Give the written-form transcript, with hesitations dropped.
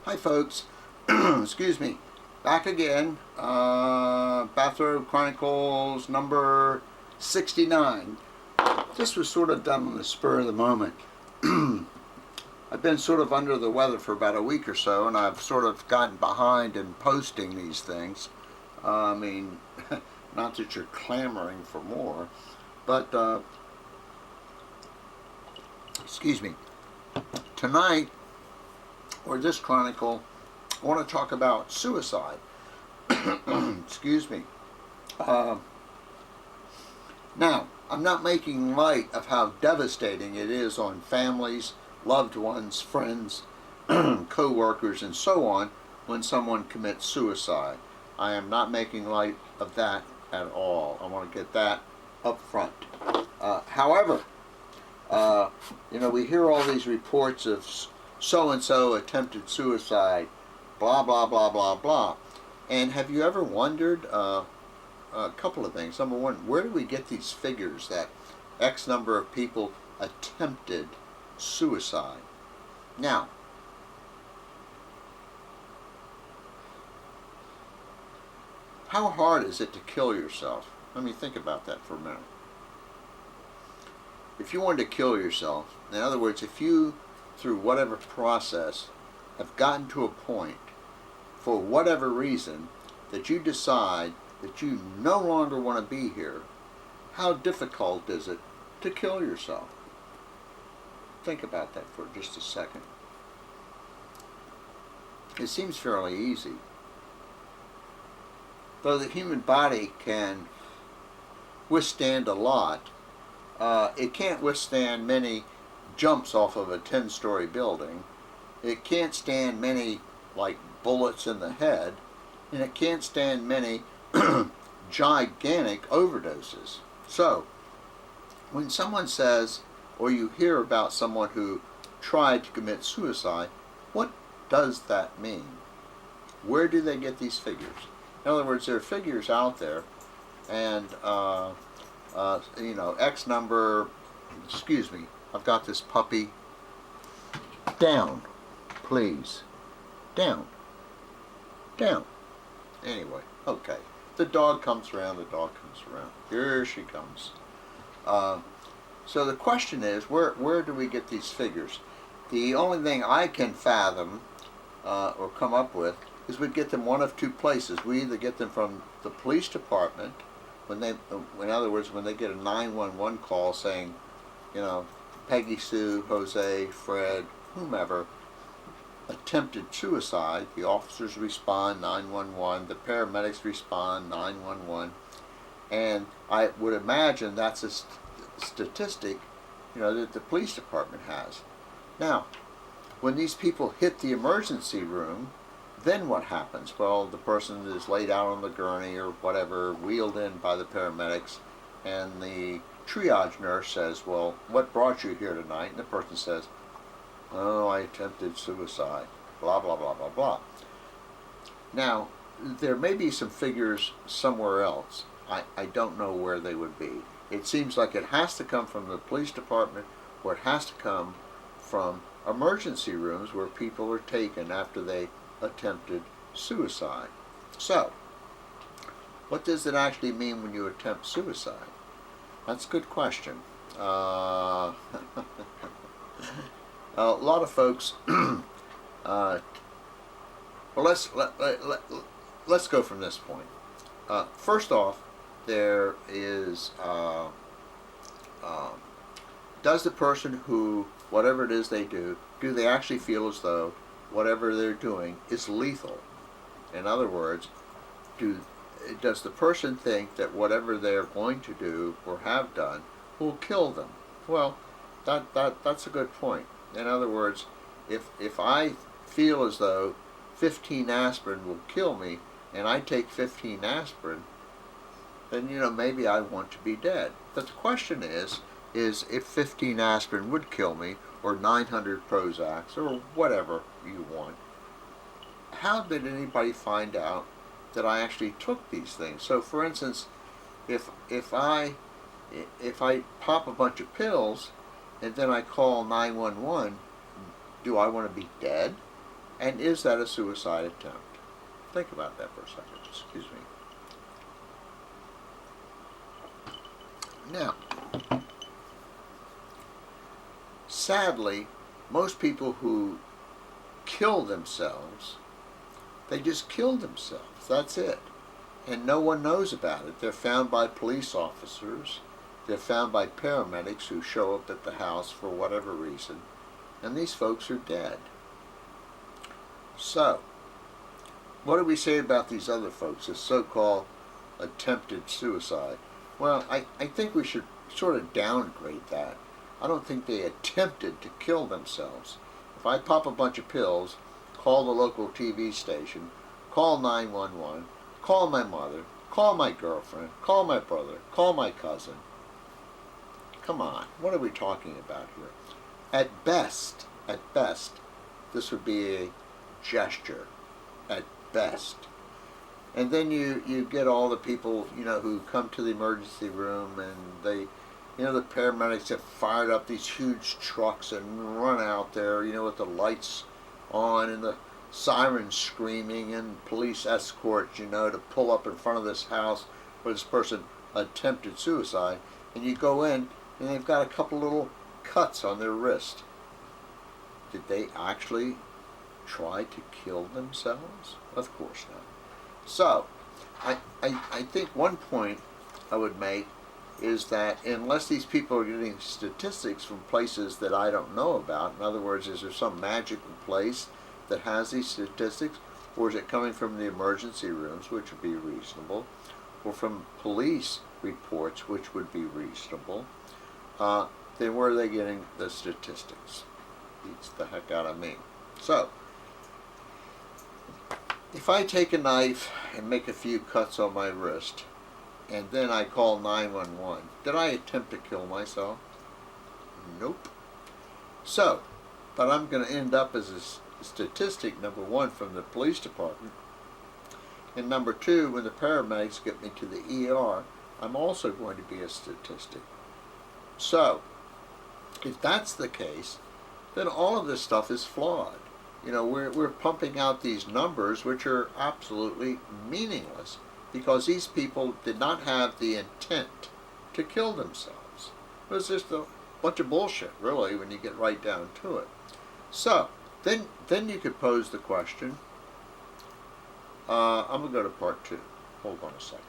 Hi folks, excuse me, back again, Bathrobe Chronicles number 69. This was sort of done on the spur of the moment. I've been sort of under the weather for about a week or so, and I've sort of gotten behind in posting these things. I mean, not that you're clamoring for more, but, excuse me, tonight, or this chronicle, I want to talk about suicide. Excuse me. Now, I'm not making light of how devastating it is on families, loved ones, friends, co-workers, and so on when someone commits suicide. I am not making light of that at all. I want to get that up front. However, we hear all these reports of so-and-so attempted suicide, blah, blah, blah, blah, blah. And have you ever wondered a couple of things? Number one, where do we get these figures that X number of people attempted suicide? Now, how hard is it to kill yourself? Let me think about that for a minute. If you wanted to kill yourself, in other words, if you, through whatever process, have gotten to a point, for whatever reason, that you decide that you no longer want to be here, how difficult is it to kill yourself? Think about that for just a second. It seems fairly easy. Though the human body can withstand a lot, it can't withstand many jumps off of a 10-story building. It can't stand many, like, bullets in the head, and it can't stand many gigantic overdoses. So, when someone says, or you hear about someone who tried to commit suicide, what does that mean? Where do they get these figures? In other words, there are figures out there, and X number, excuse me, I've got this puppy. Down, please. Down. Down. Anyway, okay. The dog comes around, Here she comes. So the question is, where do we get these figures? The only thing I can fathom or come up with is we get them one of two places. We either get them from the police department, in other words, when they get a 911 call saying, Peggy Sue, Jose, Fred, whomever, attempted suicide, the officers respond, 911, the paramedics respond, 911, and I would imagine that's a statistic, that the police department has. Now, when these people hit the emergency room, then what happens? Well, the person is laid out on the gurney or whatever, wheeled in by the paramedics, and the triage nurse says, well, what brought you here tonight? And the person says, oh, I attempted suicide, blah, blah, blah, blah, blah. Now, there may be some figures somewhere else. I don't know where they would be. It seems like it has to come from the police department, or it has to come from emergency rooms where people are taken after they attempted suicide. So, what does it actually mean when you attempt suicide? That's a good question. A lot of folks. Well, let's go from this point. First off, there is does the person who, whatever it is they do they actually feel as though whatever they're doing is lethal? In other words, does the person think that whatever they're going to do or have done will kill them? Well, that's a good point. In other words, if I feel as though 15 aspirin will kill me, and I take 15 aspirin, then maybe I want to be dead. But the question is if 15 aspirin would kill me, or 900 Prozacs, or whatever you want, how did anybody find out that I actually took these things? So, for instance, if I pop a bunch of pills and then I call 911, do I want to be dead? And is that a suicide attempt? Think about that for a second. Excuse me. Now, sadly, most people who kill themselves, they just kill themselves. That's it. And no one knows about it. They're found by police officers. They're found by paramedics who show up at the house for whatever reason. And these folks are dead. So, what do we say about these other folks, this so-called attempted suicide? Well, I think we should sort of downgrade that. I don't think they attempted to kill themselves. If I pop a bunch of pills, call the local TV station, call 911, call my mother, call my girlfriend, call my brother, call my cousin. Come on, what are we talking about here? At best, this would be a gesture, at best. And then you get all the people, who come to the emergency room, and they, the paramedics have fired up these huge trucks and run out there, with the lights on and the sirens screaming and police escorts, to pull up in front of this house where this person attempted suicide. And you go in, and they've got a couple little cuts on their wrist. Did they actually try to kill themselves? Of course not. So, I think one point I would make is that unless these people are getting statistics from places that I don't know about, in other words, is there some magical place that has these statistics, or is it coming from the emergency rooms, which would be reasonable, or from police reports, which would be reasonable, then where are they getting the statistics? Beats the heck out of me. So, if I take a knife and make a few cuts on my wrist, and then I call 911, did I attempt to kill myself? Nope. So, but I'm going to end up as a statistic, number one, from the police department, and number two, when the paramedics get me to the ER, I'm also going to be a statistic. So, if that's the case, then all of this stuff is flawed. We're pumping out these numbers which are absolutely meaningless because these people did not have the intent to kill themselves. It was just a bunch of bullshit, really, when you get right down to it. So, then you could pose the question, I'm going to go to part two. Hold on a second.